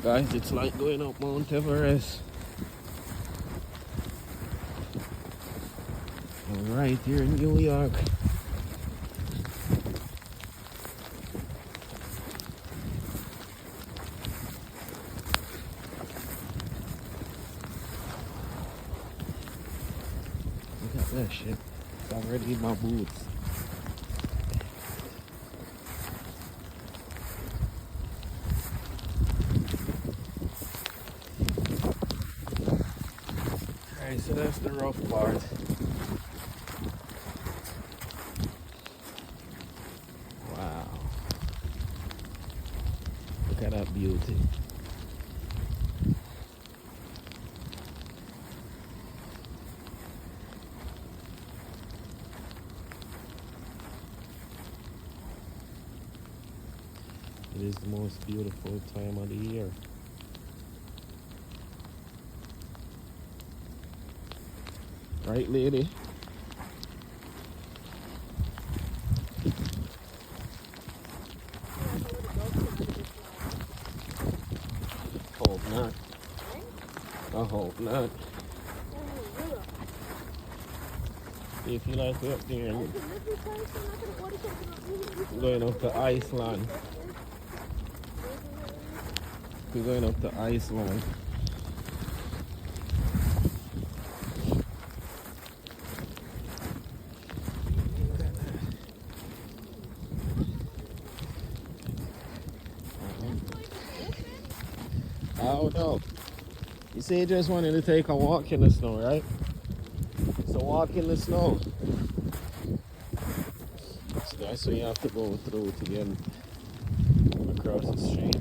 Guys, it's like going up Mount Everest. We're right here in New York. Look at that shit. It's already in my boots. Alright, so that's the rough part. Wow. Look at that beauty. It is the most beautiful time of the year. Right, lady? Hope not. I hope not. If you like up there, going up to Iceland. We're going up to Iceland. Oh no. You say you just wanted to take a walk in the snow, right? So walk in the snow. So that's what you have to go through to get across the street.